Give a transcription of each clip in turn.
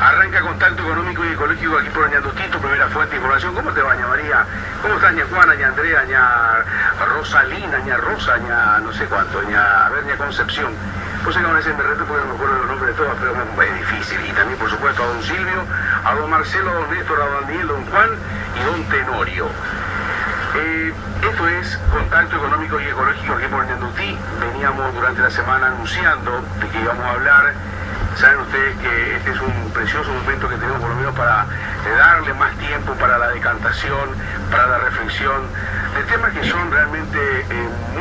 Arranca Contacto Económico y Ecológico aquí por Ñandutí, tu primera fuente de información. ¿Cómo te va, ña María? ¿Cómo estás, ña Juana, ña Andrea, ña Rosalina, ña Rosa, ña no sé cuánto, ña Concepción? Pues que a veces me reto porque no me acuerdo los nombres de todas, pero es difícil. Y también, por supuesto, a don Silvio, a don Marcelo, a don Néstor, a don Daniel, don Juan y don Tenorio. Esto es Contacto Económico y Ecológico aquí por Ñandutí. Veníamos durante la semana anunciando de que íbamos a hablar. Saben ustedes que este es un precioso momento que tenemos por lo menos para darle más tiempo para la decantación, para la reflexión de temas que son realmente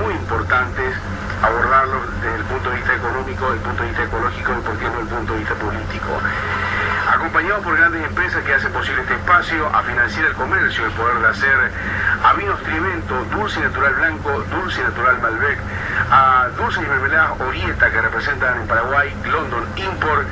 muy importantes, abordarlos desde el punto de vista económico, desde el punto de vista ecológico y por qué no desde el punto de vista político. Acompañados por grandes empresas que hacen posible este espacio, a financiar el comercio, el poder de hacer a Vinos Trivento, Dulce y Natural Blanco, Dulce y Natural Malbec, a Dulce y Mermeladas Orieta, que representan en Paraguay London Import,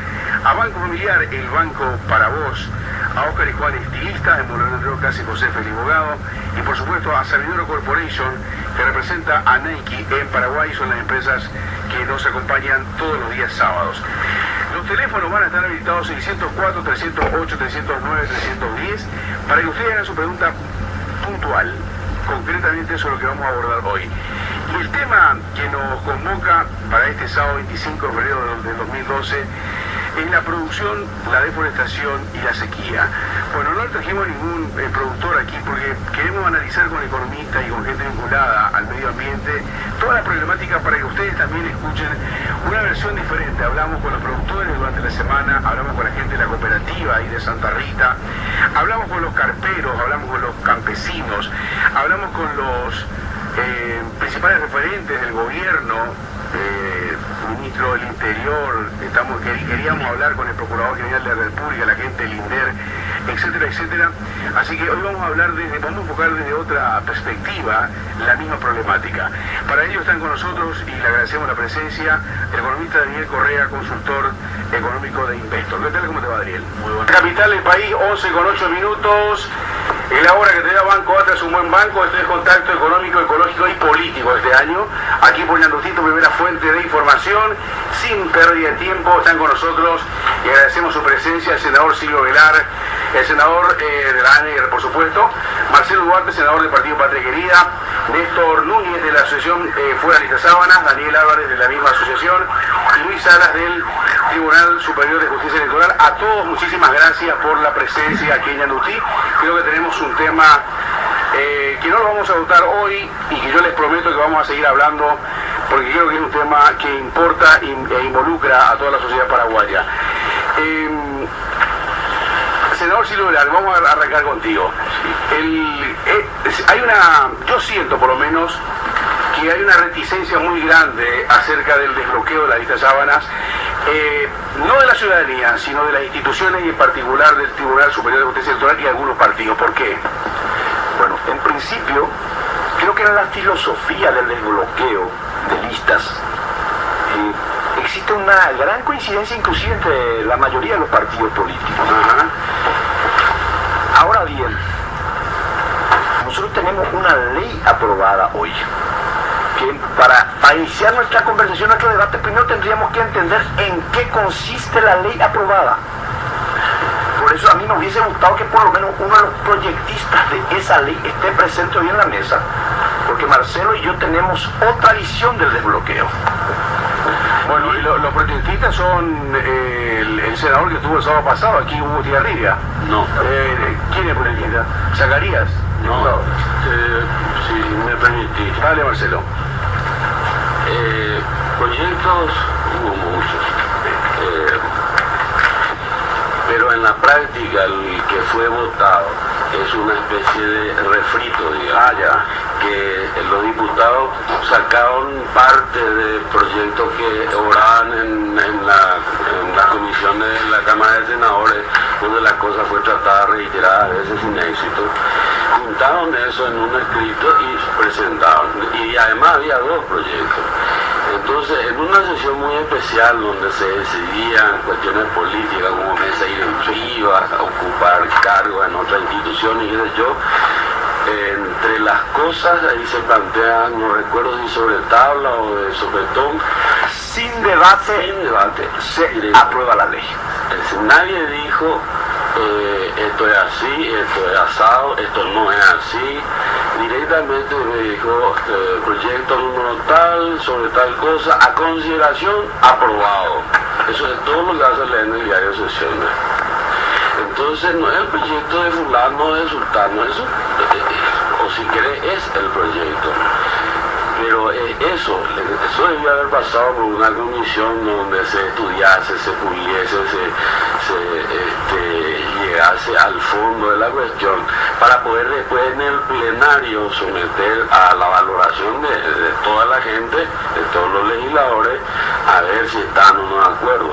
a Banco Familiar, el banco para vos, a Oscar y Juan Estilista, en Moreno de Rocas y José Feliz Bogado, y por supuesto a Sabidoro Corporation, que representa a Nike en Paraguay. Son las empresas que nos acompañan todos los días sábados. Los teléfonos van a estar habilitados 604, 308, 309, 310 para que ustedes hagan su pregunta puntual. Concretamente eso es lo que vamos a abordar hoy. Y el tema que nos convoca para este sábado 25 de febrero del 2012 es la producción, la deforestación y la sequía. Bueno, no trajimos ningún productor aquí porque queremos analizar con economistas y con gente vinculada al medio ambiente toda la problemática para que ustedes también escuchen una versión diferente. Hablamos con los productores durante la semana, hablamos con la gente de la cooperativa y de Santa Rita, hablamos con los carperos, hablamos con los campesinos, hablamos con los principales referentes del gobierno, ministro del Interior, queríamos hablar con el Procurador General de la República, la gente del INDER, etcétera, etcétera. Así que hoy vamos a enfocar desde otra perspectiva la misma problemática. Para ello están con nosotros y le agradecemos la presencia el economista Daniel Correa, consultor económico de Investor. ¿Qué tal? ¿Cómo te va, Daniel? Muy bueno. Capital del país, 11:08. Es la hora que te da Banco Atra, es un buen banco. Este es Contacto Económico, Ecológico y Político este año. Aquí por Ñandutí, tu primera fuente de información. Sin pérdida de tiempo están con nosotros y agradecemos su presencia el senador Silvio Velar, el senador de la ANER, por supuesto, Marcelo Duarte, senador del Partido Patria Querida, Néstor Núñez de la Asociación Fuera Lista Sábanas, Daniel Álvarez de la misma asociación y Luis Salas del Tribunal Superior de Justicia Electoral. A todos muchísimas gracias por la presencia aquí en Ñandutí. Creo que tenemos un tema que no lo vamos a votar hoy y que yo les prometo que vamos a seguir hablando porque creo que es un tema que importa e involucra a toda la sociedad paraguaya. Senador Silvio Velar, vamos a arrancar contigo. Yo siento por lo menos que hay una reticencia muy grande acerca del desbloqueo de la lista Sábanas, no de la ciudadanía, sino de las instituciones y en particular del Tribunal Superior de Justicia Electoral y algunos partidos. ¿Por qué? Bueno, en principio, creo que en la filosofía del desbloqueo de listas existe una gran coincidencia inclusive entre la mayoría de los partidos políticos. Ahora bien, nosotros tenemos una ley aprobada hoy, que para iniciar nuestra conversación, nuestro debate, primero tendríamos que entender en qué consiste la ley aprobada. Por eso a mí me hubiese gustado que por lo menos uno de los proyectistas de esa ley esté presente hoy en la mesa, porque Marcelo y yo tenemos otra visión del desbloqueo. Bueno, y los proyectistas son el senador que estuvo el sábado pasado aquí, Hugo Tigarribia. No. ¿Quién es proyectista? ¿Zacarías? No. Si me permitís. Dale, Marcelo. Proyectos hubo muchos. Pero en la práctica el que fue votado es una especie de refrito, digamos. Que los diputados sacaron parte de proyectos que obraban en las comisiones de la Cámara de Senadores, donde la cosa fue tratada reiteradas veces sin éxito. Juntaron eso en un escrito y presentaron. Y además había dos proyectos. Entonces, en una sesión muy especial donde se decidían cuestiones políticas como mesa directiva, ocupar cargos en otras instituciones y qué sé yo, entre las cosas ahí se plantean, no recuerdo si sobre tabla o de sopetón, sin debate se aprueba la ley. Nadie dijo esto es así, esto es asado, esto no es así. Directamente me dijo proyecto número tal, sobre tal cosa, a consideración, aprobado. Eso es todo lo que hace leer en el diario de sesiones. Entonces no es el proyecto de fulano, de sultano, eso, o si querés, es el proyecto. Pero eso debió haber pasado por una comisión donde se estudiase, se puliese, llegase al fondo de la cuestión, para poder después en el plenario someter a la valoración de toda la gente, de todos los legisladores, a ver si están o no de acuerdo.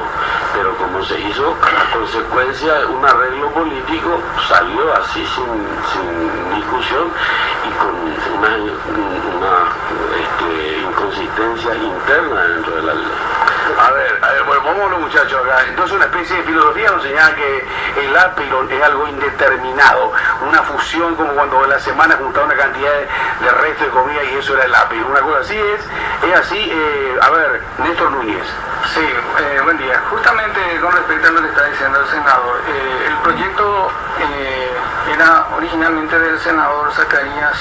Pero como se hizo a consecuencia de un arreglo político, salió así sin discusión y con una inconsistencia interna dentro de la ley. A ver, bueno, vámonos muchachos acá. Entonces una especie de filosofía nos señala que el apilo es algo indeterminado, una fusión como cuando en la semana juntaba una cantidad de resto de comida y eso era el apilo. Una cosa así es así. A ver, Néstor Núñez. Sí, buen día. Justamente con respecto a lo que está diciendo el senador, el proyecto era originalmente del senador Zacarías,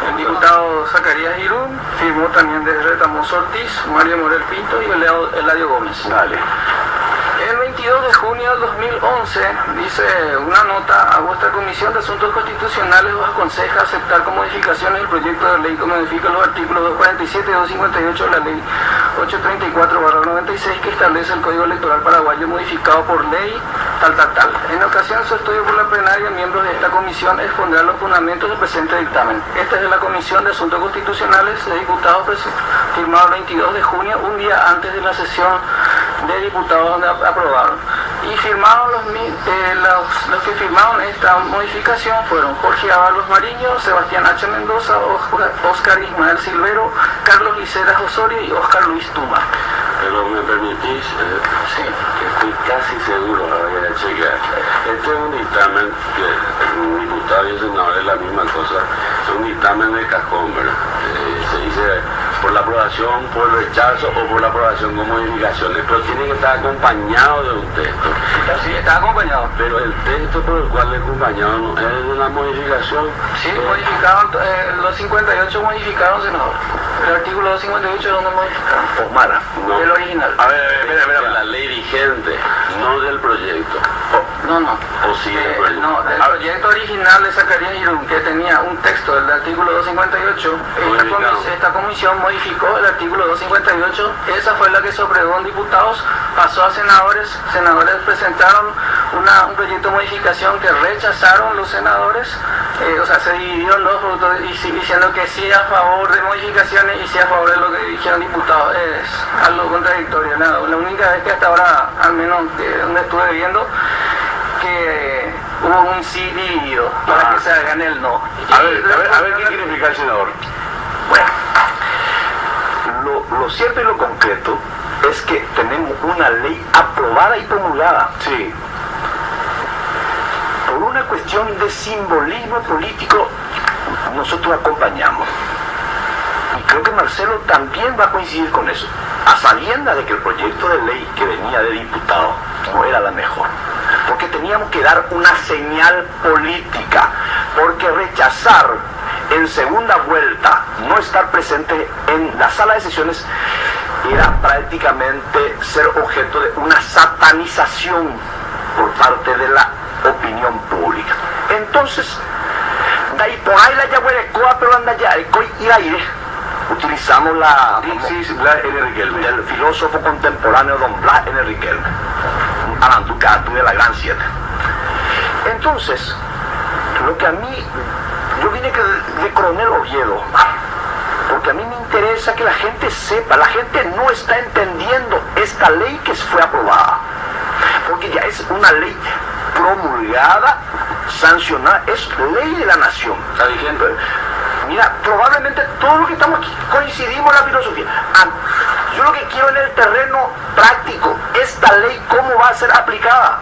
el diputado Zacarías Irún, firmó también de Retamoso Ortiz, Mario Morel Pinto y Eladio Gómez. Dale. El 22 de junio del 2011 dice una nota: a vuestra Comisión de Asuntos Constitucionales os aconseja aceptar con modificaciones el proyecto de ley que modifica los artículos 247 y 258 de la ley 834/96 que establece el Código Electoral paraguayo modificado por ley tal. En ocasión de su estudio por la plenaria, miembros de esta comisión expondrán los fundamentos del presente dictamen. Esta es de la Comisión de Asuntos Constitucionales de Diputados, firmado el 22 de junio, un día antes de la sesión de diputados donde aprobaron. Y firmaron los que firmaron esta modificación fueron Jorge Ábalos Mariño, Sebastián H. Mendoza, Oscar Ismael Silvero, Carlos Liceras Osorio y Oscar Luis Tuma. Pero me permitís, Sí. estoy casi seguro, ahora voy a chequear. Este es un dictamen que un diputado y el senador es la misma cosa, es un dictamen de cajón, ¿verdad? Se dice por la aprobación, por el rechazo o por la aprobación con modificaciones, pero tiene que estar acompañado de un texto. Sí, está acompañado. Pero el texto por el cual es acompañado no es de la modificación. Sí, modificaron, los 58 modificaron, senador. El artículo 258 es donde modificaron. Omar. No. El original. A ver, mira. De la ley vigente, no del proyecto. No. O sí del proyecto. No, del proyecto original de Zacarías Irún, que tenía un texto del artículo 258, esta comisión modificó el artículo 258, esa fue la que se aprobó en diputados, pasó a senadores presentaron un proyecto de modificación que rechazaron los senadores, o sea, se dividió en dos votos diciendo que sí a favor de modificaciones y sí a favor de lo que dijeron diputados. Es algo contradictorio. La única vez que hasta ahora, al menos donde estuve viendo, que hubo un sí dividido para que se hagan el no. A ver qué quiere explicar el senador. Bueno, lo cierto y lo concreto es que tenemos una ley aprobada y promulgada. Sí. Por una cuestión de simbolismo político, nosotros acompañamos. Y creo que Marcelo también va a coincidir con eso, a sabiendas de que el proyecto de ley que venía de diputado no era la mejor. Porque teníamos que dar una señal política, porque rechazar en segunda vuelta, no estar presente en la sala de sesiones, era prácticamente ser objeto de una satanización por parte de la opinión pública. Entonces, de ahí por ahí la yahuerecoa, pero anda ya, y aire, utilizamos Blas N. Riquelme, del filósofo contemporáneo don Blas N. Riquelme, un arantucatu de la Gran 7. Entonces, lo que a mí, yo vine de Coronel Oviedo, porque a mí me interesa que la gente sepa, la gente no está entendiendo esta ley que fue aprobada, porque ya es una ley promulgada, sancionada, es ley de la nación. Está vigente. Mira, probablemente todos los que estamos aquí coincidimos en la filosofía. Yo lo que quiero en el terreno práctico, esta ley, ¿cómo va a ser aplicada?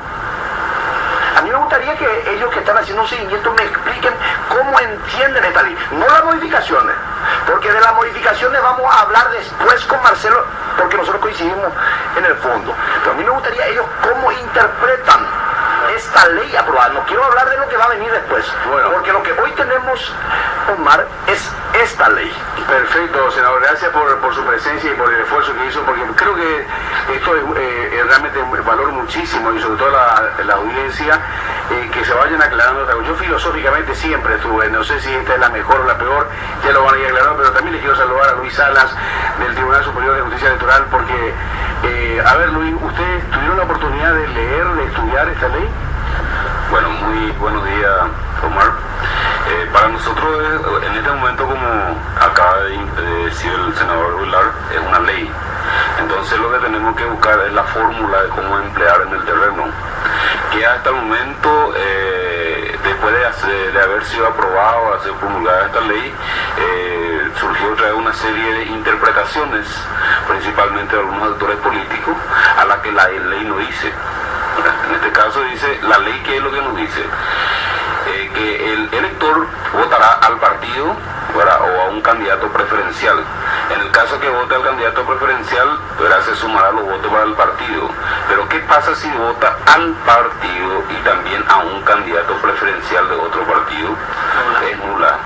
A mí me gustaría que ellos que están haciendo un seguimiento me expliquen cómo entienden esta ley, no las modificaciones, porque de las modificaciones vamos a hablar después con Marcelo, porque nosotros coincidimos en el fondo. Pero a mí me gustaría ellos cómo interpretan esta ley aprobada. No quiero hablar de lo que va a venir después, Bueno. porque lo que hoy tenemos, Omar, es esta ley. Perfecto, senador. Gracias por su presencia y por el esfuerzo que hizo, porque creo que esto realmente valoro muchísimo, y sobre todo la audiencia, que se vayan aclarando. Yo filosóficamente siempre estuve, no sé si esta es la mejor o la peor, ya lo van a ir aclarando, pero también le quiero saludar a Luis Salas del Tribunal Superior de Justicia Electoral, porque, a ver, Luis, ¿ustedes tuvieron la oportunidad de leer, de estudiar esta ley? Bueno, muy buenos días, Omar. Para nosotros, en este momento, como acaba de decir el senador Vilar, es una ley. Entonces lo que tenemos que buscar es la fórmula de cómo emplear en el terreno. Que hasta el momento, después de haber sido aprobado, de ser promulgada esta ley, surgió otra vez una serie de interpretaciones, principalmente de algunos actores políticos, a la que la ley no dice. En este caso dice, la ley, ¿qué es lo que nos dice? Que el elector votará al partido, ¿verdad?, o a un candidato preferencial. En el caso que vote al candidato preferencial, ¿verdad?, se sumará los votos para el partido. Pero ¿qué pasa si vota al partido y también a un candidato preferencial de otro partido? Es nula.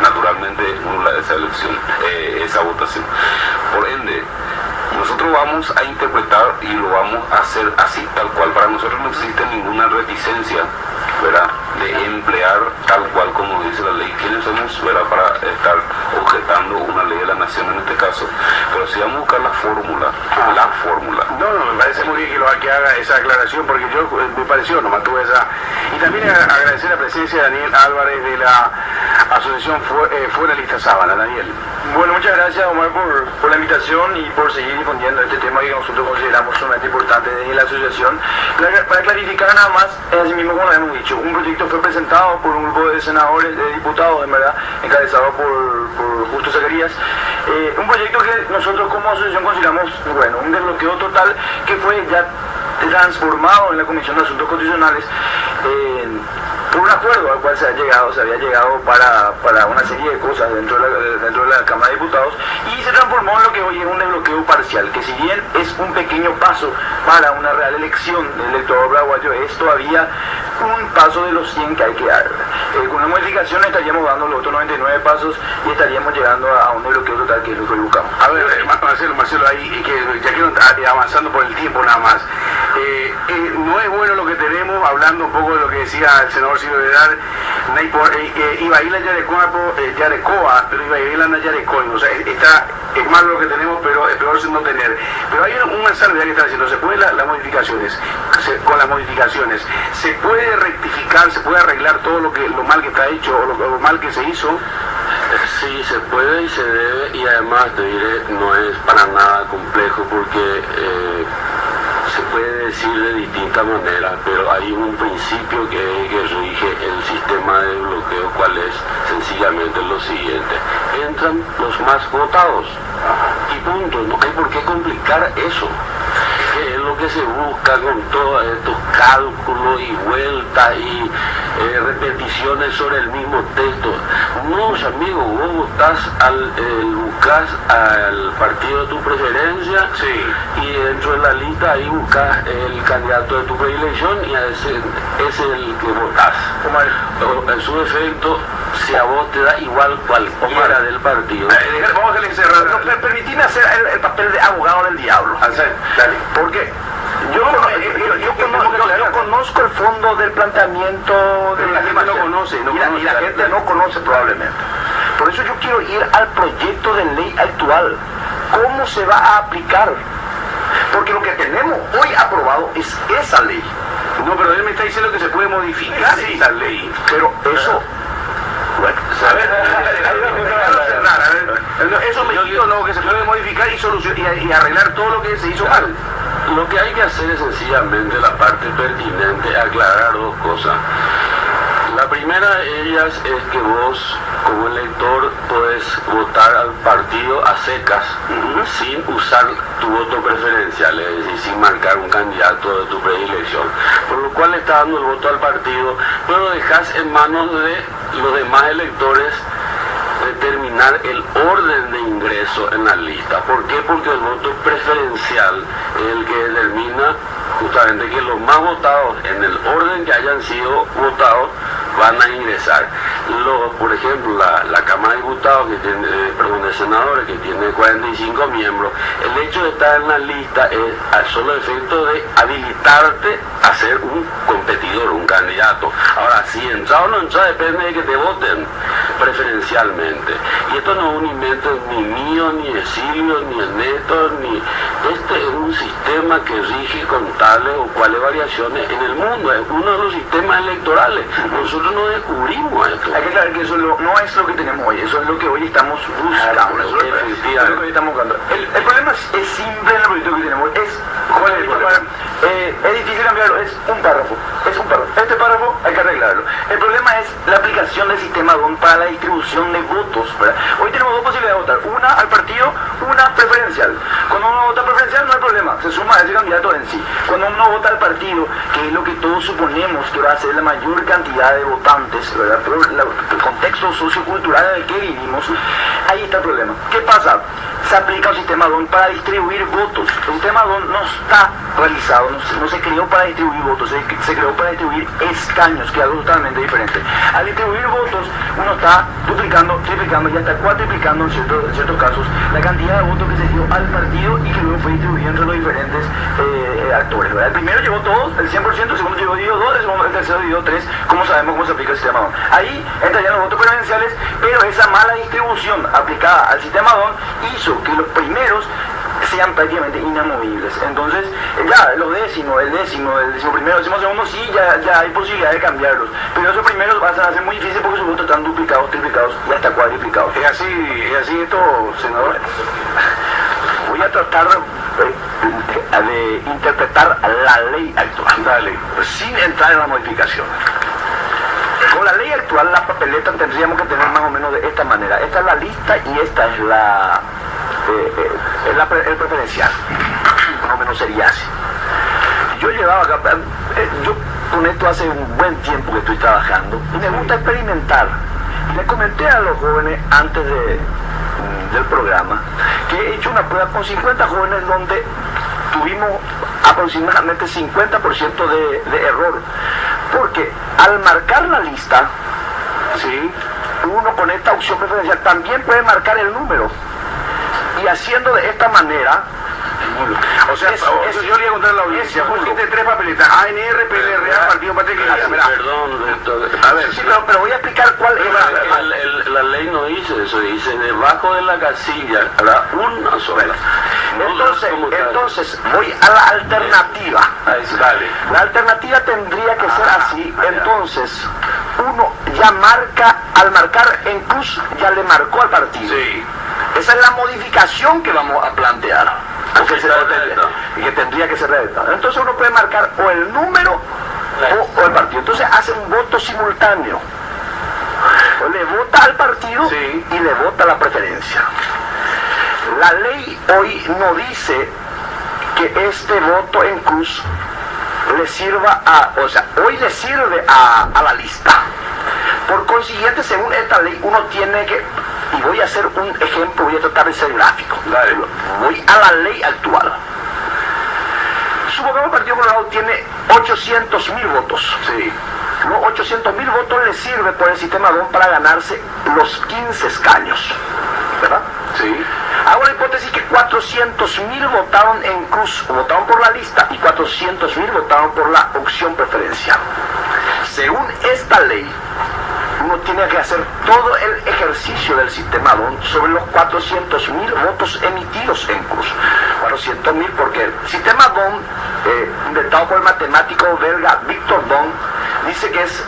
Naturalmente es nula esa elección, esa votación. Por ende, nosotros vamos a interpretar y lo vamos a hacer así, tal cual. Para nosotros no existe ninguna reticencia, ¿verdad?, de emplear tal cual como dice la ley. ¿Quiénes somos, verdad?, para estar objetando una ley de la nación en este caso? Pero si vamos a buscar la fórmula, No, me parece muy bien que haga esa aclaración, porque yo me pareció, nomás tuve esa. Y también agradecer la presencia de Daniel Álvarez de la Asociación Fuera Lista Sábana. Daniel. Bueno, muchas gracias, Omar, por la invitación y por seguir difundiendo este tema que nosotros consideramos sumamente importante desde la asociación. Para clarificar nada más, así mismo como hemos dicho, un proyecto fue presentado por un grupo de senadores, de diputados, en verdad, encabezado por Justo Zacarías. Un proyecto que nosotros como asociación consideramos, bueno, un desbloqueo total, que fue ya transformado en la Comisión de Asuntos Constitucionales por un acuerdo al cual se había llegado para una serie de cosas dentro de la Cámara de Diputados, y se transformó en lo que hoy es un desbloqueo parcial, que si bien es un pequeño paso para una real elección del electorado paraguayo, es todavía un paso de los 100 que hay que dar. Con una modificación estaríamos dando los otros 99 pasos y estaríamos llegando a un desbloqueo total, que es lo que buscamos. A ver, Marcelo, ahí, que ya quiero avanzando por el tiempo nada más. No es bueno lo que tenemos, hablando un poco de lo que decía el senador Silvio Vedar, Ibaila Yarecoa, pero Ibaila Yarecoa, o sea, es malo lo que tenemos, pero es peor no tener. Pero hay una salvedad que está diciendo, se puede las modificaciones, con las modificaciones, se puede rectificar, se puede arreglar todo lo mal que está hecho, o lo mal que se hizo. Sí, se puede y se debe, y además te diré, no es para nada complejo, porque se puede decir de distintas maneras, pero hay un principio que rige el sistema de bloqueo, cual es sencillamente lo siguiente: entran los más votados y punto. No hay por qué complicar eso, que es lo que se busca con todos estos cálculos y vueltas y repeticiones sobre el mismo texto. No, amigo, vos buscas al partido de tu preferencia, Sí. y dentro de la lista ahí buscas el candidato de tu predilección, y ese es el que votás. En su defecto, si a vos te da igual cualquiera del partido. Vamos a encerrar. Permitime hacer el papel de abogado del diablo. Dale. Porque yo conozco el fondo del planteamiento de la gente no conoce, y la gente no conoce probablemente. Por eso yo quiero ir al proyecto de ley actual. ¿Cómo se va a aplicar? Porque lo que tenemos hoy aprobado es esa ley. No, pero él me está diciendo que se puede modificar esa ley. Pero eso... Bueno, Eso me dijo, no, que se puede modificar y arreglar todo lo que se hizo mal. Lo que hay que hacer es sencillamente la parte pertinente, aclarar dos cosas. La primera de ellas es que vos, como elector, podés votar al partido a secas, sin usar tu voto preferencial, es decir, sin marcar un candidato de tu predilección. Por lo cual estás dando el voto al partido, pero dejas en manos de los demás electores determinar el orden de ingreso en la lista. ¿Por qué? Porque el voto preferencial es el que determina justamente que los más votados en el orden que hayan sido votados van a ingresar. Por ejemplo, la Cámara de Diputados, de senadores, que tiene 45 miembros, el hecho de estar en la lista es al solo efecto de habilitarte a ser un competidor, un candidato. Ahora, si entra o no entra depende de que te voten preferencialmente. Y esto no es un invento ni mío, ni de Silvio, ni de Néstor, ni... Este es un sistema que rige con tales o cuales variaciones en el mundo. Es uno de los sistemas electorales. Nosotros no descubrimos esto. Hay que saber que eso no es lo que tenemos hoy, eso es lo que hoy estamos buscando. Eso es lo que hoy estamos buscando. El problema es simple en el proyecto que tenemos. ¿Cuál es el problema? Es difícil cambiarlo, es un párrafo. Este párrafo hay que arreglarlo. El problema es la aplicación del sistema DON para la distribución de votos, ¿verdad? Hoy tenemos dos posibilidades de votar, una al partido, una preferencial. Cuando uno vota preferencial no hay problema, se suma a ese candidato en sí. Cuando uno vota al partido, que es lo que todos suponemos que va a ser la mayor cantidad de votantes, ¿verdad? Pero el contexto sociocultural en el que vivimos, ahí está el problema. ¿Qué pasa? Se aplica un sistema DON para distribuir votos. El sistema DON no está realizado, no se creó para distribuir votos, se creó para distribuir escaños, que es algo totalmente diferente. Al distribuir votos, uno está duplicando, triplicando y hasta cuatriplicando en ciertos casos la cantidad de votos que se dio al partido y que luego fue distribuido entre los diferentes actores, ¿verdad? El primero llevó todos, el 100%, el segundo dio 2, el tercero dio 3, como sabemos cómo se aplica el sistema DON. Ahí entrarían los votos preferenciales, pero esa mala distribución aplicada al sistema DON hizo que los primeros sean prácticamente inamovibles. Entonces, ya el décimo primero, el décimo segundo, sí, ya hay posibilidad de cambiarlos. Pero esos primeros van a ser muy difíciles porque sus votos están duplicados, triplicados y hasta cuadriplicados. ¿Es así esto, senador? Voy a tratar de interpretar la ley actual. Dale. Sin entrar en la modificación. Con la ley actual, la papeleta tendríamos que tener más o menos de esta manera. Esta es la lista y esta es el preferencial. Más o menos sería así. Yo llevaba acá, yo con esto hace un buen tiempo que estoy trabajando y me gusta experimentar. Y le comenté a los jóvenes antes del programa que he hecho una prueba con 50 jóvenes donde tuvimos aproximadamente 50% de error. Porque al marcar la lista, ¿sí?, uno con esta opción preferencial también puede marcar el número. Y haciendo de esta manera, o sea, eso yo le voy a contar a la audiencia. Pusiste 3 papeletas: ANR, PLRA, Partido Patriótico. Perdón, a ver, sí, pero voy a explicar cuál es la ley no dice eso, dice debajo de la casilla habrá una sola. Entonces voy a la alternativa. La alternativa tendría que ser así. Entonces uno ya marca, al marcar en cruz ya le marcó al partido. Sí. Esa es la modificación que vamos a plantear, que tendría que ser redactada. Entonces uno puede marcar o el número o el partido. Entonces hace un voto simultáneo. O le vota al partido, sí, y le vota la preferencia. La ley hoy no dice que este voto en cruz le sirva hoy le sirve a la lista. Por consiguiente, según esta ley, uno tiene que, y voy a hacer un ejemplo, voy a tratar de ser gráfico. Voy a la ley actual. Supongamos que el Partido Colorado tiene 800.000 votos. Sí. Los 800.000 votos le sirve por el sistema DON para ganarse los 15 escaños, ¿verdad? Sí. Hago la hipótesis que 400.000 votaron en cruz, votaron por la lista, y 400.000 votaron por la opción preferencial. Según esta ley, uno tiene que hacer todo el ejercicio del sistema DON sobre los 400.000 votos emitidos en cruz. 400.000 porque el sistema DON, inventado por el matemático belga Victor Don, dice que es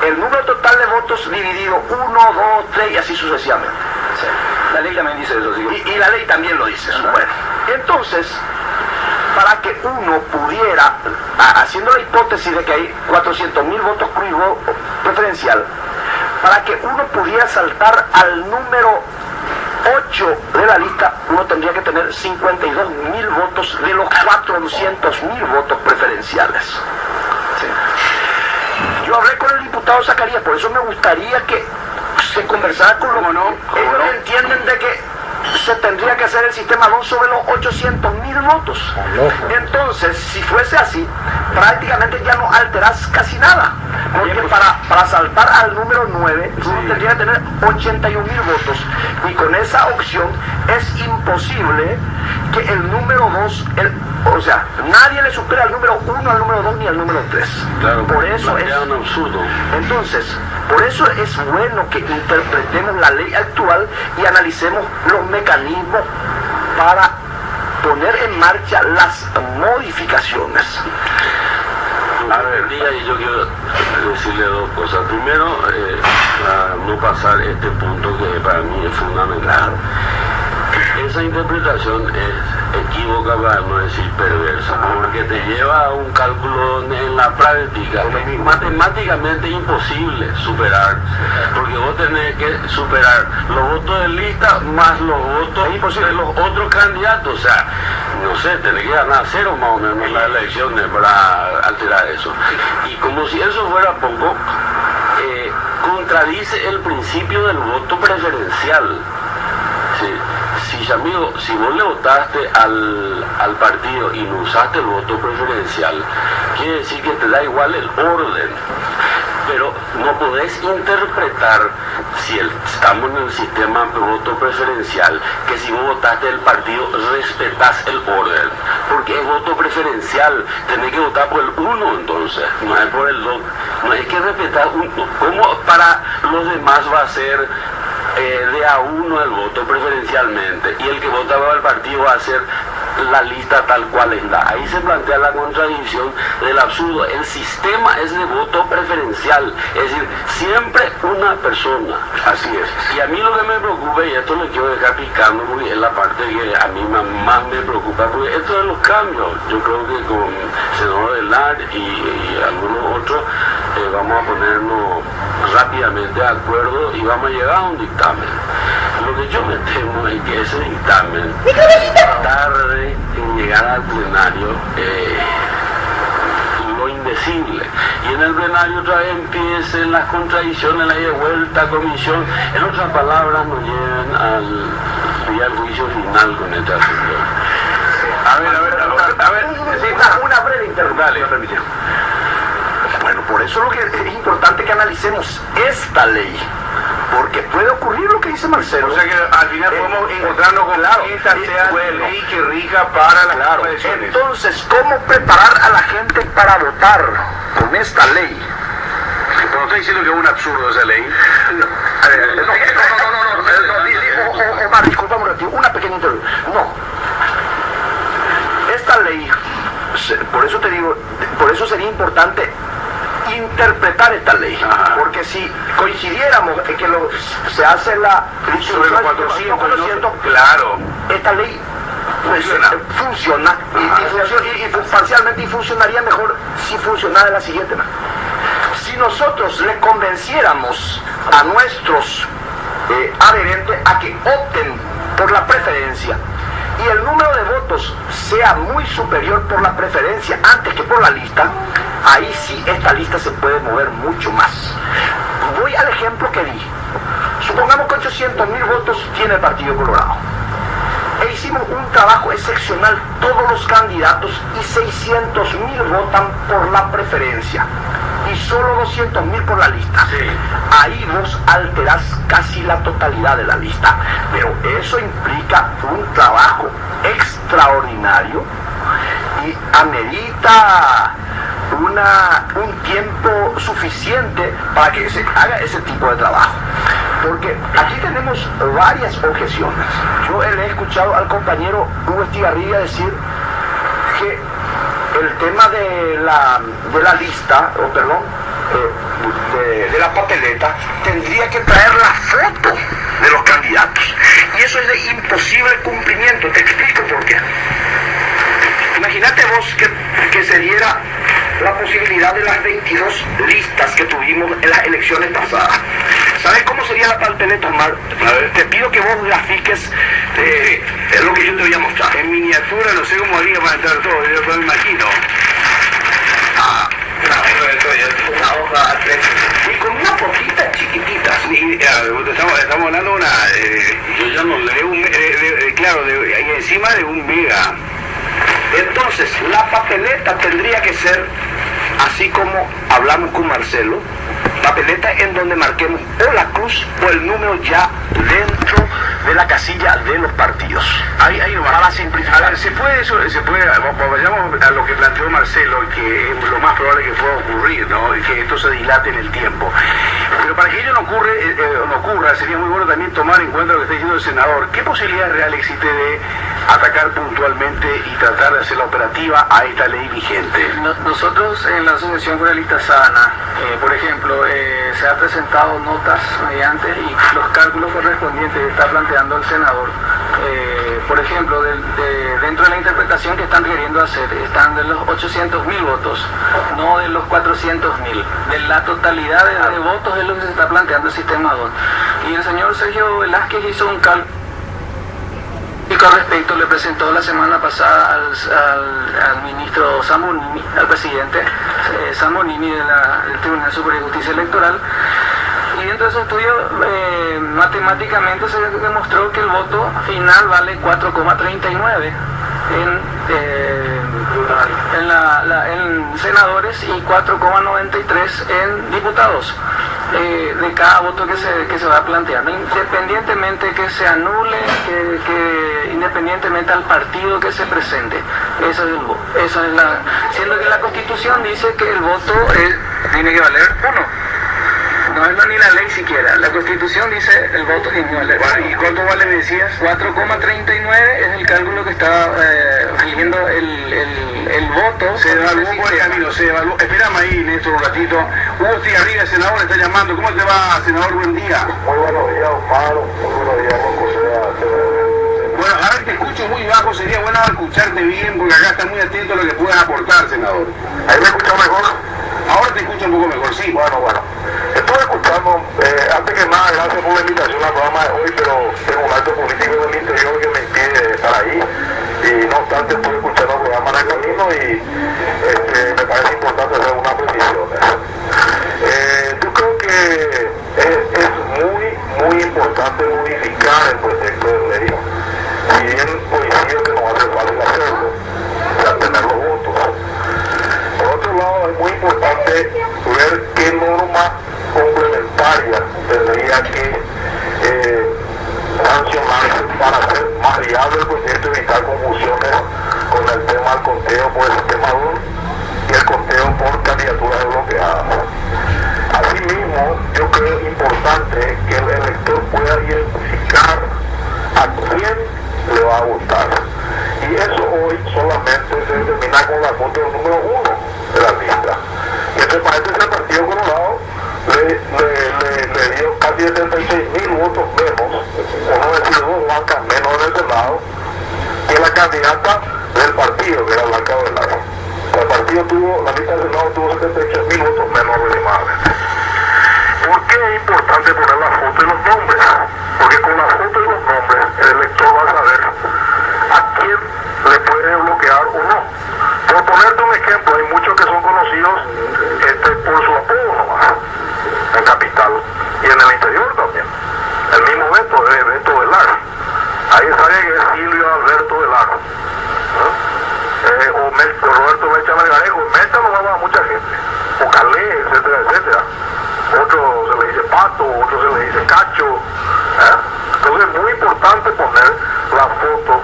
el número total de votos dividido 1, 2, 3 y así sucesivamente. Sí. La ley también dice eso, ¿sí? Y la ley también lo dice. Bueno, entonces, para que uno pudiera, haciendo la hipótesis de que hay 400.000 votos cruz preferencial, para que uno pudiera saltar al número 8 de la lista, uno tendría que tener 52.000 votos de los 400.000 votos preferenciales. Sí. Yo hablé con el diputado Zacarías, por eso me gustaría que se conversara con los... Ellos entienden de que se tendría que hacer el sistema 2 sobre los 800.000 votos. Entonces, si fuese así, prácticamente ya no alteras casi nada. Porque para saltar al número 9, uno tendría que tener 81.000 votos. Y con esa opción es imposible que el número 2, o sea, nadie le supera al número 1, al número 2 ni al número 3. Claro, por eso es un absurdo. Entonces, por eso es bueno que interpretemos la ley actual y analicemos los mecanismos para poner en marcha las modificaciones. A ver, y yo quiero decirle dos cosas. Primero, para no pasar este punto que para mí es fundamental. Esa interpretación es equívoca, para no decir perversa, porque te lleva a un cálculo en la práctica matemáticamente imposible superar, porque vos tenés que superar los votos de lista más los votos de los otros candidatos. O sea, no sé, tenés que ganar 0 más o menos en las elecciones para alterar eso. Y como si eso fuera poco, contradice el principio del voto preferencial. Si, amigo, si vos le votaste al partido y no usaste el voto preferencial, quiere decir que te da igual el orden. Pero no podés interpretar, si estamos en el sistema de voto preferencial, que si vos votaste el partido, respetás el orden. Porque es voto preferencial, tenés que votar por el 1 entonces, no es por el 2. No hay que respetar uno. ¿Cómo para los demás va a ser de a uno el voto preferencialmente? Y el que vota por el partido va a ser la lista tal cual está. Ahí se plantea la contradicción del absurdo. El sistema es de voto preferencial, es decir, siempre una persona. Así es. Y a mí lo que me preocupa, y esto lo quiero dejar picando, porque es la parte que a mí más me preocupa, porque esto de los cambios, yo creo que con el senador Velar y algunos otros vamos a ponernos rápidamente de acuerdo y vamos a llegar a un dictamen. Lo que yo me temo es que ese dictamen tarde en llegar al plenario lo indecible, y en el plenario otra vez empiecen las contradicciones, la ida y vuelta a comisión, en otras palabras nos lleven al juicio final con este asunto. A ver, una breve intervención. Bueno, por eso lo que es importante que analicemos esta ley, porque puede ocurrir lo que dice Marcelo. O sea que al final podemos encontrarnos con que esta sea la ley que rija para las elecciones. Entonces, ¿cómo preparar a la gente para votar con esta ley? Pero está diciendo que es un absurdo esa ley. Omar, disculpame un ratito, una pequeña intervención. No. Esta ley, por eso te digo, por eso sería importante interpretar esta ley, porque si coincidiéramos en que se hace la sobre los 400, claro, esta ley funciona y parcialmente, y funcionaría mejor si funcionara de la siguiente manera. Si nosotros le convenciéramos a nuestros adherentes a que opten por la preferencia y el número de votos sea muy superior por la preferencia antes que por la lista, ahí sí esta lista se puede mover mucho más. Voy al ejemplo que di. Supongamos que 800.000 votos tiene el Partido Colorado. E hicimos un trabajo excepcional todos los candidatos y 600.000 votan por la preferencia y solo 200.000 por la lista. Sí. Ahí vos alterás casi la totalidad de la lista, pero eso implica un trabajo extraordinario y amerita un tiempo suficiente para que se haga ese tipo de trabajo. Porque aquí tenemos varias objeciones. Yo le he escuchado al compañero Hugo Estigarribia decir que el tema de la lista, de la papeleta, tendría que traer la foto de los candidatos. Y eso es de imposible cumplimiento. Te explico por qué. Imagínate vos que se diera la posibilidad de las 22 listas que tuvimos en las elecciones pasadas. ¿Sabes cómo sería la papeleta, Omar? Te pido que vos grafiques lo que yo te voy a mostrar. En miniatura, no sé cómo haría para entrar todo, yo me imagino. Una hoja A3 y con una hojita chiquitita. hablando de una, y encima de un mega. Entonces, la papeleta tendría que ser, así como hablamos con Marcelo, papeleta en donde marquemos o la cruz o el número ya dentro de la casilla de los partidos. Ahí Para simplificar. A ver, se puede, vayamos a lo que planteó Marcelo, que es lo más probable que pueda ocurrir, ¿no? Y que esto se dilate en el tiempo. Pero para que ello no ocurra, sería muy bueno también tomar en cuenta lo que está diciendo el senador. ¿Qué posibilidad real existe de atacar puntualmente y tratar de hacerla operativa a esta ley vigente? Nosotros en la Asociación Federalista Sana, por ejemplo, se ha presentado notas mediante y los cálculos correspondientes que está planteando el senador. Por ejemplo, dentro de la interpretación que están queriendo hacer, están de los 800.000 votos, no de los 400.000. De la totalidad de votos es lo que se está planteando el sistema 2. Y el señor Sergio Velázquez hizo un cálculo y con respecto le presentó la semana pasada al ministro Zambonini, al presidente Zambonini del Tribunal Superior de Justicia Electoral, y dentro de ese estudio matemáticamente se demostró que el voto final vale 4,39 en senadores y 4,93 en diputados. De cada voto que se va planteando, independientemente que se anule, que independientemente al partido que se presente. Eso es siendo que la Constitución dice que el voto tiene que valer uno. No es ni la ley siquiera. La Constitución dice el voto tiene que valer. ¿Y cuánto vale, me decías? 4,39 es el cálculo que está saliendo el voto. Se evaluó por el camino, se evaluó. Espérame ahí, Néstor, un ratito. Hugo Estigarribia, senador, está llamando. ¿Cómo te va, senador? Buen día. Muy buenos días, Omar. Muy buenos días, Bueno, ahora te escucho muy bajo. Sería bueno escucharte bien, porque acá está muy atento a lo que puedas aportar, senador. ¿Ahí me escuchó mejor? Ahora te escucho un poco mejor, sí. Bueno. Estuve escuchando, antes que nada, gracias por la invitación al programa de hoy, pero tengo un acto político del interior que me impide estar ahí. Y no obstante, estuve escuchando el programa en el camino y me parece importante hacer unas precisiones. Yo creo que es muy importante modificar el proyecto de ley. Si bien coincido que no va a ser fácil hacerlo, o sea, tener los votos. Por otro lado, es muy importante ver qué norma complementaria tendría que sancionarse para hacer más viable el proyecto y evitar confusiones con el tema del conteo por el sistema 2 y el conteo por candidaturas bloqueadas. Asimismo, yo creo importante que el elector pueda identificar a quién le va a votar. Y eso hoy solamente se determina con la foto del número 1 de la lista. Y ese parece que el Partido Colorado le dio casi 76.000 votos menos, o no decir 2 bancas menos en el Senado, que la candidata del partido, que era Blanca Velasco. El partido la lista del Senado tuvo 78.000 votos menos aproximadamente. ¿Por qué es importante poner la foto y los nombres? Porque con la foto y los nombres el elector va a saber a quién le puede bloquear o no. Por ponerte un ejemplo, hay muchos que son conocidos por su apodo nomás, en Capital y en el interior también. El mismo Beto Velar. Ahí sabe que es Silvio Alberto Velar. O Roberto Mecha Melgarejo. Mecha lo va a mucha gente. O Calé, etcétera, etcétera. Otro se le dice Pato, otro se le dice Cacho. Entonces es muy importante poner la foto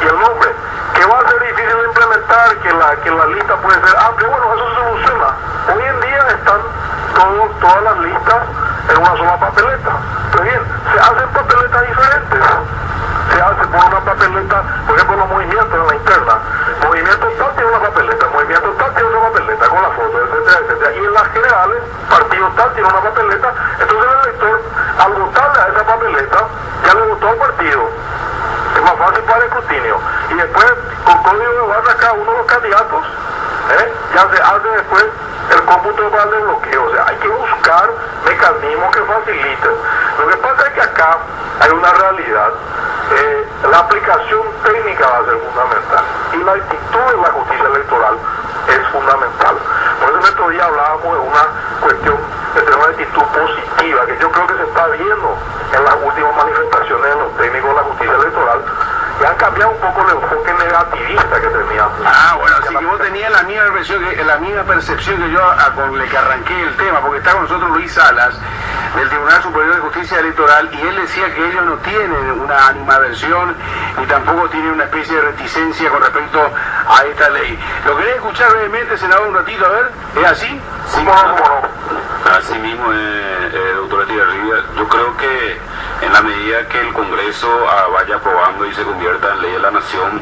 y el nombre. Que va a ser difícil de implementar, que la lista puede ser amplia. Bueno, eso se soluciona. Hoy en día están todas las listas en una sola papeleta. Pero bien, se hacen papeletas diferentes. Se hace por una papeleta, por ejemplo, los movimientos en la interna. Movimiento tal tiene una papeleta, movimiento tal tiene una papeleta con la foto, etcétera, etcétera. Y en las generales, partido tal tiene una papeleta. Entonces el elector, al votarle a esa papeleta, ya le votó al partido. Es más fácil para el escrutinio. Y después, con código de barra cada uno de los candidatos, ya se hace después el cómputo para el desbloqueo. O sea, hay que buscar mecanismos que faciliten. Lo que pasa es que acá hay una realidad. La aplicación técnica va a ser fundamental. Y la actitud de la justicia electoral es fundamental. Por eso en estos días hablábamos de una cuestión mantener una actitud positiva, que yo creo que se está viendo en las últimas manifestaciones de los técnicos de la justicia electoral, y han cambiado un poco el enfoque negativista que tenían. Ah, bueno, así que vos tenías la misma percepción que yo con el que arranqué el tema, porque está con nosotros Luis Salas, del Tribunal Superior de Justicia Electoral, y él decía que ellos no tienen una animadversión ni tampoco tienen una especie de reticencia con respecto a esta ley. ¿Lo querés escuchar brevemente, senador, un ratito? A ver, ¿es así? Sí, así mismo, doctor Etigarribia. Yo creo que en la medida que el Congreso vaya aprobando y se convierta en ley de la Nación,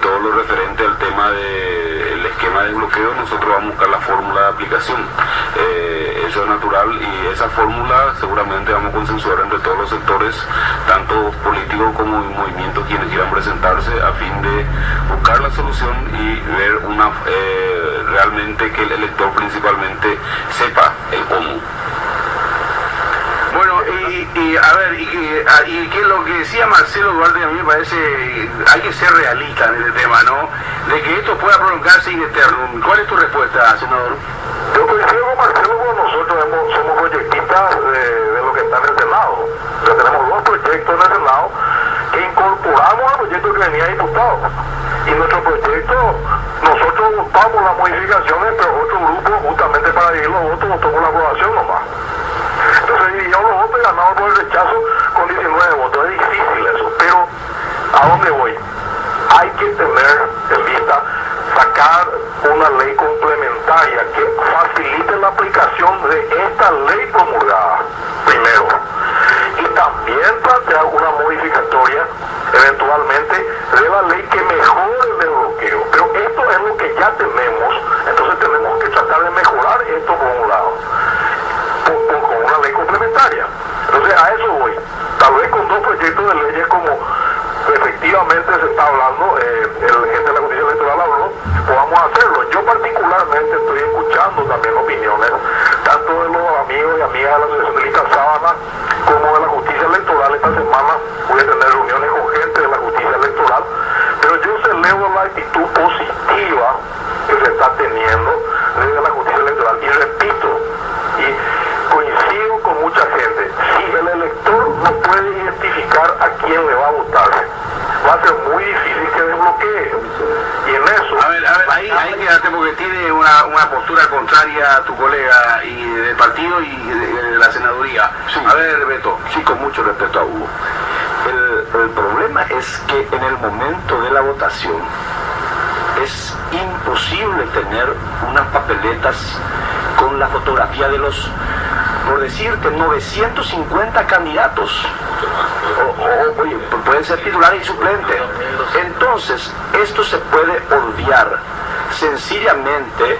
todo lo referente al tema del esquema de bloqueo, nosotros vamos a buscar la fórmula de aplicación. Eso es natural, y esa fórmula seguramente vamos a consensuar entre todos los sectores, tanto políticos como movimientos, quienes quieran presentarse, a fin de buscar la solución y ver realmente que el elector principalmente sepa el cómo. Bueno, a ver, y que lo que decía Marcelo Duarte, a mí me parece, hay que ser realista en este tema, ¿no? De que esto pueda prolongarse in eternum. ¿Cuál es tu respuesta, senador? Yo coincido con Marcelo, porque nosotros somos proyectistas de lo que está en el Senado. O sea, tenemos dos proyectos en el Senado que incorporamos al proyecto que venía diputado. Y nuestro proyecto, nosotros votamos las modificaciones, pero otro grupo, justamente para dividir los votos, votó por la aprobación nomás. Entonces dividimos los votos y ganamos por el rechazo con 19 votos. Es difícil eso, pero ¿a dónde voy? Hay que tener en vista sacar una ley complementaria que facilite la aplicación de esta ley promulgada, primero. Y también plantear una modificatoria, eventualmente, de la ley que mejore el desbloqueo. Pero esto es lo que ya tenemos, entonces tenemos que tratar de mejorar esto por un lado, con una ley complementaria. Entonces a eso voy. Tal vez con dos proyectos de leyes como efectivamente se está hablando, el gente de la justicia electoral habló, podamos hacerlo. Yo particularmente estoy escuchando también opiniones, tanto de los amigos y amigas de la Asociación de Lista Sábana como de la justicia electoral. Esta semana voy a tener reuniones con gente de la justicia electoral, pero yo celebro la actitud positiva que se está teniendo desde la justicia electoral. Y repito, y coincido con mucha gente, si el elector no puede identificar a quién le va a votar, va a ser muy difícil que desbloquee. Y en eso... A ver, ahí quédate, porque tiene una postura contraria a tu colega y del partido y de la senaduría. Sí. A ver, Beto. Sí, con mucho respeto a Hugo. El problema es que en el momento de la votación es imposible tener unas papeletas con la fotografía de los, por decirte, 950 candidatos. Oye, pueden ser titulares y suplentes. Entonces, esto se puede obviar sencillamente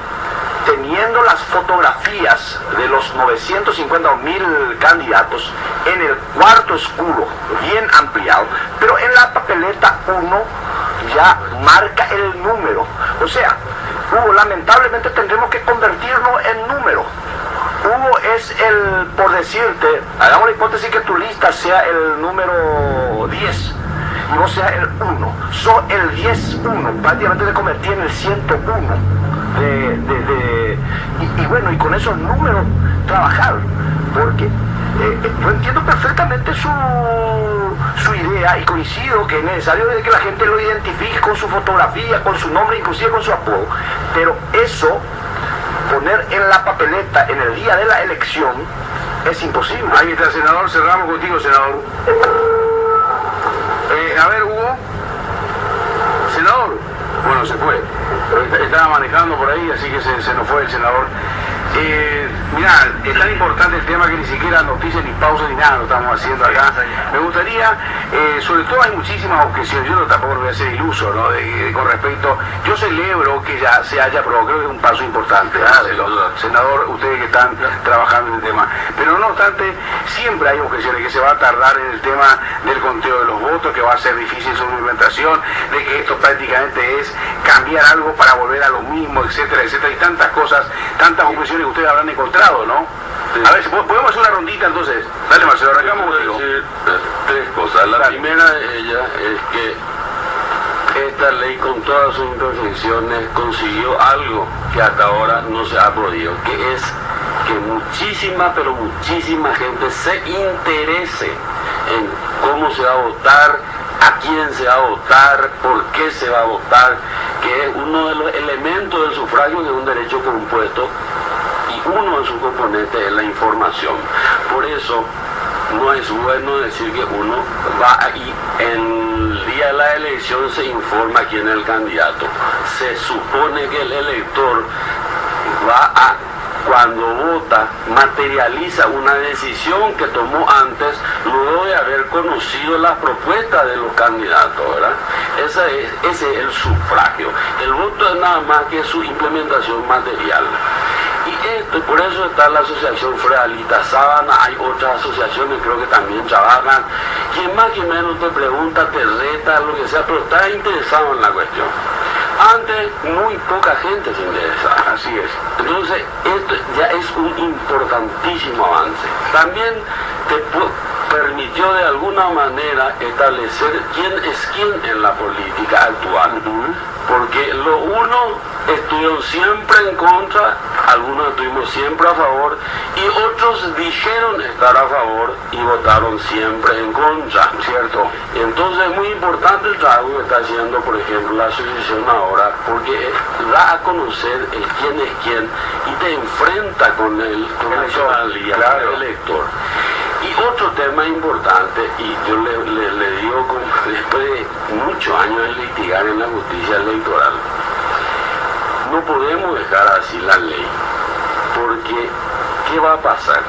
teniendo las fotografías de los 950 o 1000 candidatos en el cuarto oscuro, bien ampliado, pero en la papeleta uno ya marca el número. O sea, Hugo, lamentablemente tendremos que convertirnos en número. Hugo es el, por decirte, hagamos la hipótesis que tu lista sea el número 10 y vos seas el 1. Sos el 10-1, prácticamente te convertí en el 101. Y bueno, y con esos números trabajar, porque yo entiendo perfectamente su idea y coincido que es necesario de que la gente lo identifique con su fotografía, con su nombre, inclusive con su apodo, pero eso, poner en la papeleta en el día de la elección, es imposible. Ahí está, senador, cerramos contigo, senador. A ver, Hugo. Senador. Bueno, se fue. Estaba manejando por ahí, así que se nos fue el senador. Mirá, es tan importante el tema que ni siquiera noticias ni pausas ni nada lo estamos haciendo acá. Me gustaría, sobre todo hay muchísimas objeciones, yo tampoco voy a ser iluso, ¿no? Con respecto, yo celebro que ya se haya aprobado, creo que es un paso importante, senador, ustedes que están trabajando en el tema. Pero no obstante, siempre hay objeciones, que se va a tardar en el tema del conteo de los votos, que va a ser difícil su implementación, de que esto prácticamente es cambiar algo para volver a lo mismo, etcétera, etcétera, y tantas cosas, tantas objeciones que ustedes habrán encontrado, ¿no? Sí. A ver, podemos hacer una rondita entonces. Dale, Marcelo, arrancamos contigo. Decir tres cosas. La primera de ellas es que esta ley, con todas sus imperfecciones, consiguió algo que hasta ahora no se ha podido, que es que muchísima, pero muchísima gente se interese en cómo se va a votar, a quién se va a votar, por qué se va a votar, que es uno de los elementos del sufragio, que es un derecho compuesto, y uno de sus componentes es la información. Por eso no es bueno decir que uno va y en el día de la elección se informa quién es el candidato. Se supone que el elector va a, cuando vota, materializa una decisión que tomó antes, luego de haber conocido las propuestas de los candidatos, ¿verdad? Ese es el sufragio. El voto es nada más que su implementación material. Y por eso está la asociación Federalista Sábana, hay otras asociaciones, creo que también trabajan. Quien más que menos te pregunta, te reta, lo que sea, pero está interesado en la cuestión. Antes muy poca gente se interesaba. Así es. Entonces, esto ya es un importantísimo avance. También te permitió de alguna manera establecer quién es quién en la política actual. Porque los unos estuvieron siempre en contra, algunos estuvimos siempre a favor, y otros dijeron estar a favor y votaron siempre en contra, ¿cierto? Entonces es muy importante el trabajo que está haciendo, por ejemplo, la asociación ahora, porque da a conocer el quién es quién y te enfrenta con la ciudadanía, claro, con el elector. Y otro tema importante, y yo le digo, después de muchos años de litigar en la justicia electoral, no podemos dejar así la ley, porque ¿qué va a pasar?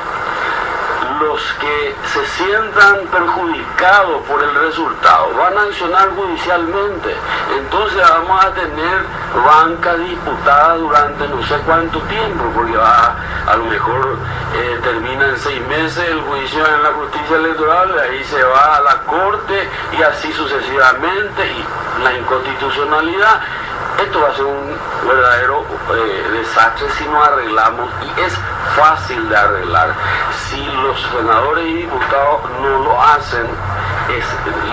Los que se sientan perjudicados por el resultado van a accionar judicialmente, entonces vamos a tener banca disputada durante no sé cuánto tiempo, porque a lo mejor termina en 6 meses el juicio en la justicia electoral, ahí se va a la corte y así sucesivamente, y la inconstitucionalidad. Esto va a ser un verdadero desastre si no arreglamos, y es fácil de arreglar. Si los senadores y diputados no lo hacen, es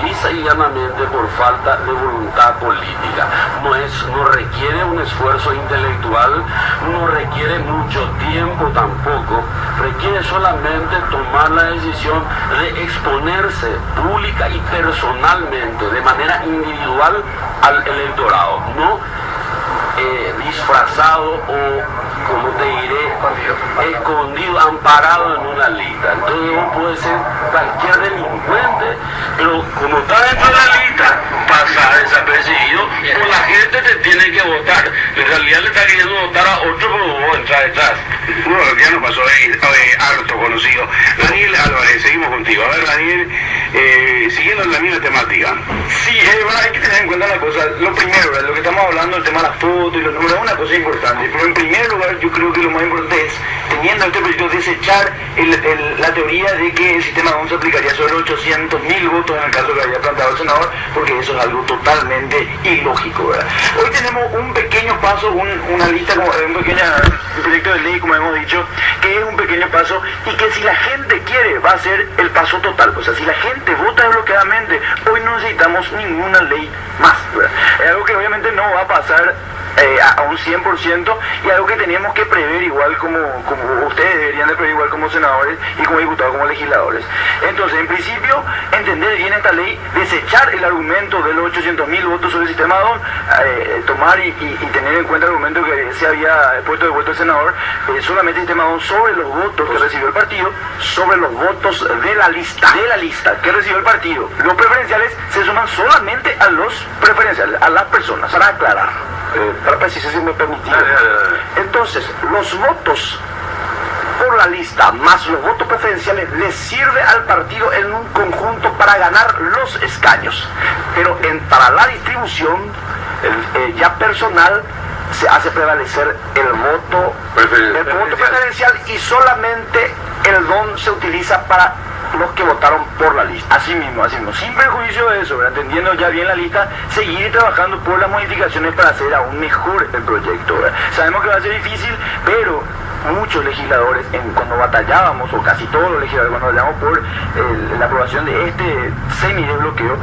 lisa y llanamente por falta de voluntad política. No requiere un esfuerzo intelectual, no requiere mucho tiempo tampoco, requiere solamente tomar la decisión de exponerse pública y personalmente, de manera individual, al electorado, no disfrazado o, como te diré, escondido, amparado en una lista. Entonces uno puede ser cualquier delincuente, pero como está dentro de la lista, pasa desapercibido, pues la gente te tiene que votar. En realidad le está queriendo votar a otro, pero vos entras detrás. Bueno, ya nos pasó harto conocido. Daniel Álvarez, seguimos contigo. A ver, Daniel, siguiendo la misma temática. Sí, hay que tener en cuenta una cosa. Lo primero, lo que estamos hablando, el tema de las fotos y los números, es una cosa importante. Pero en primer lugar, yo creo que lo más importante es, teniendo este proyecto, desechar la teoría de que el sistema DON se aplicaría sobre 800.000 votos en el caso que había planteado el senador, porque eso es algo totalmente ilógico, ¿verdad? Hoy tenemos un pequeño paso, una lista, un proyecto de ley, como hemos dicho, que es un pequeño paso y que si la gente quiere va a ser el paso total. O sea, si la gente vota desbloqueadamente, hoy no necesitamos ninguna ley más, ¿verdad? Es algo que obviamente no va a pasar a un 100%, y algo que teníamos que prever igual como ustedes deberían de prever igual como senadores y como diputados, como legisladores. Entonces, en principio, entender bien esta ley, desechar el argumento de los 800.000 votos sobre el sistema DON, tomar y tener en cuenta el argumento que se había puesto de vuelta el senador, solamente el sistema DON sobre los votos que recibió el partido, sobre los votos de la lista que recibió el partido. Los preferenciales se suman solamente a los preferenciales, a las personas, para aclarar. Para precisar, si me permitís. Entonces, los votos por la lista más los votos preferenciales les sirve al partido en un conjunto para ganar los escaños, pero para la distribución ya personal se hace prevalecer el voto preferencial, y solamente el DON se utiliza para los que votaron por la lista. Así mismo, sin perjuicio de eso, entendiendo ya bien la lista, seguir trabajando por las modificaciones para hacer aún mejor el proyecto, ¿verdad? Sabemos que va a ser difícil, pero muchos legisladores, cuando batallábamos, o casi todos los legisladores, cuando batallábamos por la aprobación de este semidesbloqueo,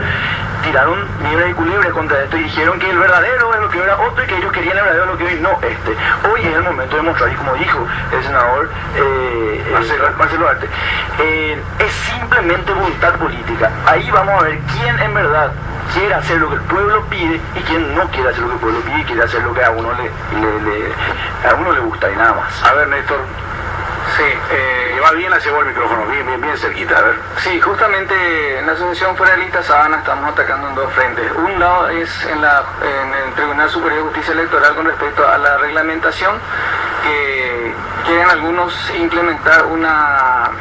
tiraron niebla y culebra contra esto y dijeron que el verdadero es lo que era otro y que ellos querían el verdadero lo que hoy no este. Hoy es el momento de mostrar, y como dijo el senador Marcelo Arte, es simplemente voluntad política. Ahí vamos a ver quién en verdad quiere hacer lo que el pueblo pide y quién no quiere hacer lo que el pueblo pide y quiere hacer lo que a uno le gusta y nada más. A ver, Néstor. Sí, lleva bien hacia el micrófono, bien cerquita, a ver. Sí, justamente en la Asociación Federalista Sabana estamos atacando en dos frentes. Un lado es en el Tribunal Superior de Justicia Electoral con respecto a la reglamentación, que quieren algunos implementar una...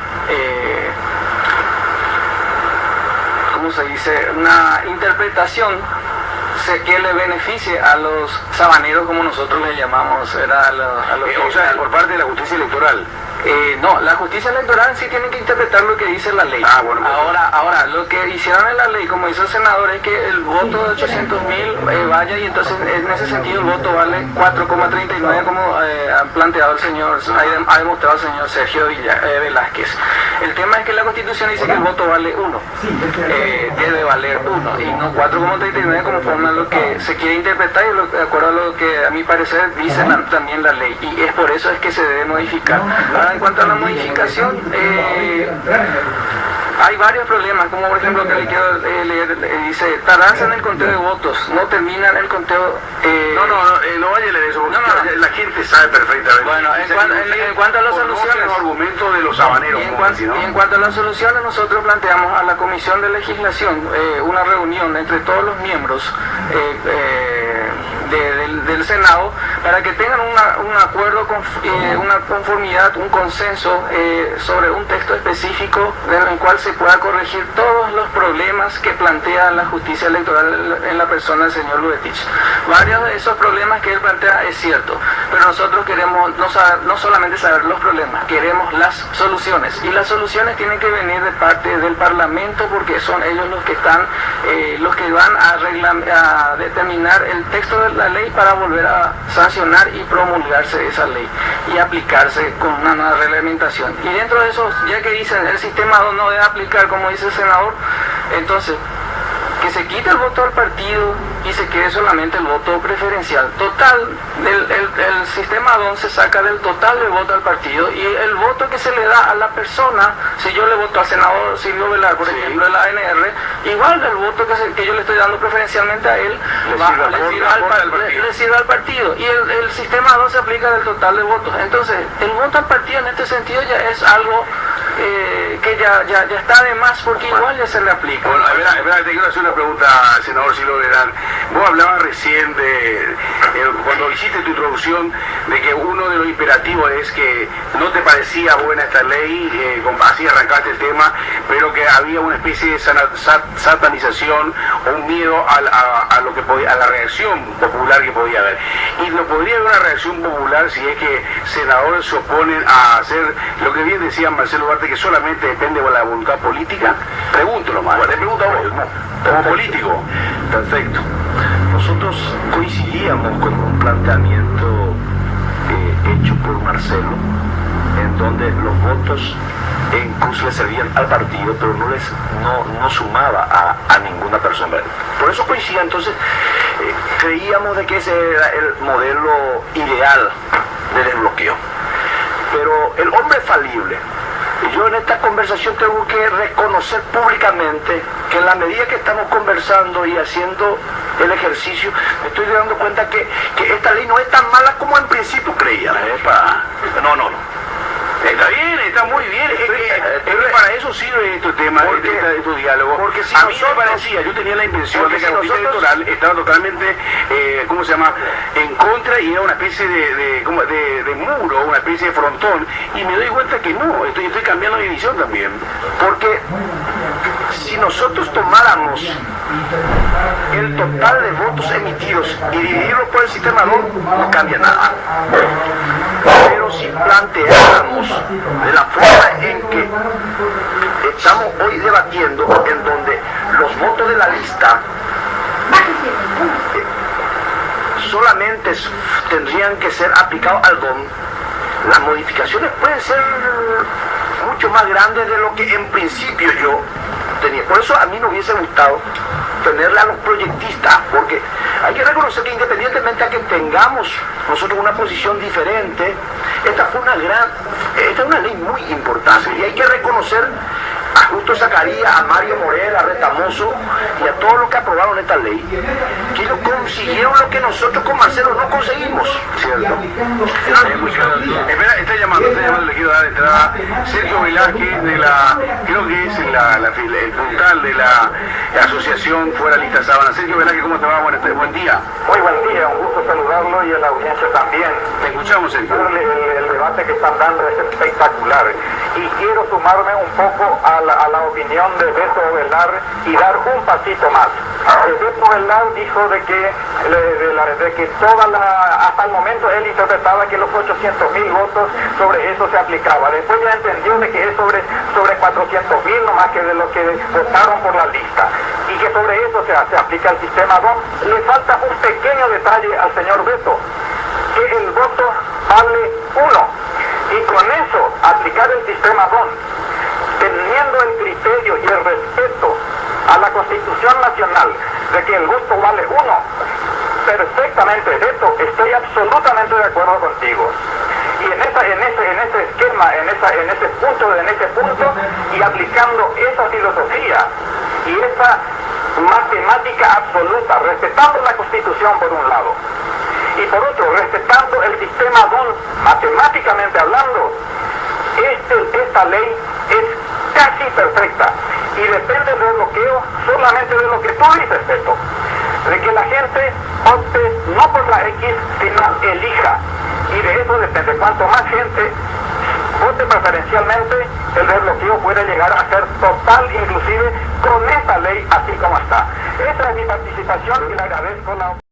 ¿cómo se dice? Una interpretación que le beneficie a los sabaneros, como nosotros le llamamos, era o sea, por parte de la justicia electoral. No, la justicia electoral sí tiene que interpretar lo que dice la ley. Bueno, ahora, lo que hicieron en la ley, como hizo el senador, es que el voto de 800.000 vaya, y entonces en ese sentido el voto vale 4,39, como ha planteado el señor, ha demostrado el señor Sergio Velázquez. El tema es que la Constitución dice que el voto vale 1, debe valer 1 y no 4,39 como forma lo que se quiere interpretar y de acuerdo a lo que a mi parecer dice también la ley, y es por eso es que se debe modificar. Ahora, en cuanto a la modificación, hay varios problemas, como por ejemplo que le quiero leer, dice, tardanza en el conteo de votos, no terminan el conteo... No vaya a leer eso, porque la gente sabe perfectamente. Bueno, en cuanto a las soluciones... los argumentos de los sabaneros. En cuanto a las soluciones, nosotros planteamos a la Comisión de Legislación una reunión entre todos los miembros del Senado para que tengan un acuerdo, una conformidad, un consenso sobre un texto específico en el cual se pueda corregir todos los problemas que plantea la justicia electoral en la persona del señor Luetich. Varios de esos problemas que él plantea es cierto, pero nosotros queremos no solamente saber los problemas, queremos las soluciones, y las soluciones tienen que venir de parte del Parlamento, porque son ellos los que están, los que van a determinar el texto de la ley para volver a sancionar y promulgarse esa ley y aplicarse con una nueva reglamentación. Y dentro de eso, ya que dicen el sistema no debe aplicar como dice el senador, entonces que se quite el voto al partido y se quede solamente el voto preferencial. Total, el sistema DON se saca del total del voto al partido, y el voto que se le da a la persona, si yo le voto al senador Silvio Velar, por ejemplo, de la ANR, igual el voto que yo le estoy dando preferencialmente a él, le sirve al partido, y el sistema DON se aplica del total de votos. Entonces, el voto al partido en este sentido ya es algo que ya está de más, porque igual ya se le aplica. Bueno, te quiero hacer una pregunta, senador Silvio Velar. Vos hablabas recién cuando hiciste tu introducción, de que uno de los imperativos es que no te parecía buena esta ley, así arrancaste el tema, pero que había una especie de satanización o un miedo a lo que a la reacción popular que podía haber. Y no podría haber una reacción popular si es que senadores se oponen a hacer lo que bien decía Marcelo Arte, que solamente depende de la voluntad política. Pregúntalo más, te pregunto a vos, como político. Perfecto. Nosotros coincidíamos con un planteamiento hecho por Marcelo, en donde los votos incluso le servían al partido, pero no sumaba a ninguna persona. Por eso coincidía, entonces creíamos de que ese era el modelo ideal de desbloqueo. Pero el hombre es falible. Y yo en esta conversación tengo que reconocer públicamente que en la medida que estamos conversando y haciendo el ejercicio, me estoy dando cuenta que esta ley no es tan mala como en principio creía. No. Está bien, está muy bien. Para eso sirve este tema, este diálogo. Porque si a mí me parecía, yo tenía la impresión de que la justicia electoral estaba totalmente, ¿cómo se llama?, en contra, y era una especie de muro, una especie de frontón, y me doy cuenta que no, estoy cambiando de visión también. Porque si nosotros tomáramos el total de votos emitidos y dividirlo por el sistema DON, no cambia nada. Pero si planteáramos de la forma en que estamos hoy debatiendo, en donde los votos de la lista solamente tendrían que ser aplicados al DON, las modificaciones pueden ser mucho más grandes de lo que en principio yo tenía. Por eso a mí me hubiese gustado sostenerle a los proyectistas, porque hay que reconocer que independientemente a que tengamos nosotros una posición diferente, esta es una ley muy importante y hay que reconocer a Justo Zacarías, a Mario Morel, a Retamoso y a todos los que aprobaron esta ley, que ellos consiguieron lo que nosotros con Marcelo no conseguimos. Cierto. Espera, está llamando, le quiero dar entrada Sergio Velázquez de la, creo que es el puntal de la Asociación Fuera Lista Sábana. Sergio Velázquez, ¿cómo te va? Buen día. Muy buen día, un gusto saludarlo y a la audiencia también. Te escuchamos, Sergio. El debate que están dando es espectacular y quiero sumarme un poco a la opinión de Beto Ovelar y dar un pasito más. Beto Ovelar dijo de que hasta el momento él interpretaba que los 800.000 votos sobre eso se aplicaba. Después ya entendió de que es sobre 400.000 nomás que de lo que votaron por la lista y que sobre eso se aplica el sistema DON. Le falta un pequeño detalle al señor Beto, que el voto vale 1 y con eso aplicar el sistema DON, teniendo el criterio y el respeto a la Constitución Nacional de que el voto vale 1, perfectamente, Beto, estoy absolutamente de acuerdo contigo. Y en ese esquema, en ese punto, y aplicando esa filosofía y esa matemática absoluta, respetando la Constitución por un lado, y por otro, respetando el sistema DON, matemáticamente hablando, esta ley es casi perfecta y depende del bloqueo solamente de lo que tú dices, Beto, de que la gente opte no por la X, sino elija, y de eso depende. Cuanto más gente vote preferencialmente, el desbloqueo puede llegar a ser total, inclusive con esta ley así como está. Esa es mi participación y le agradezco la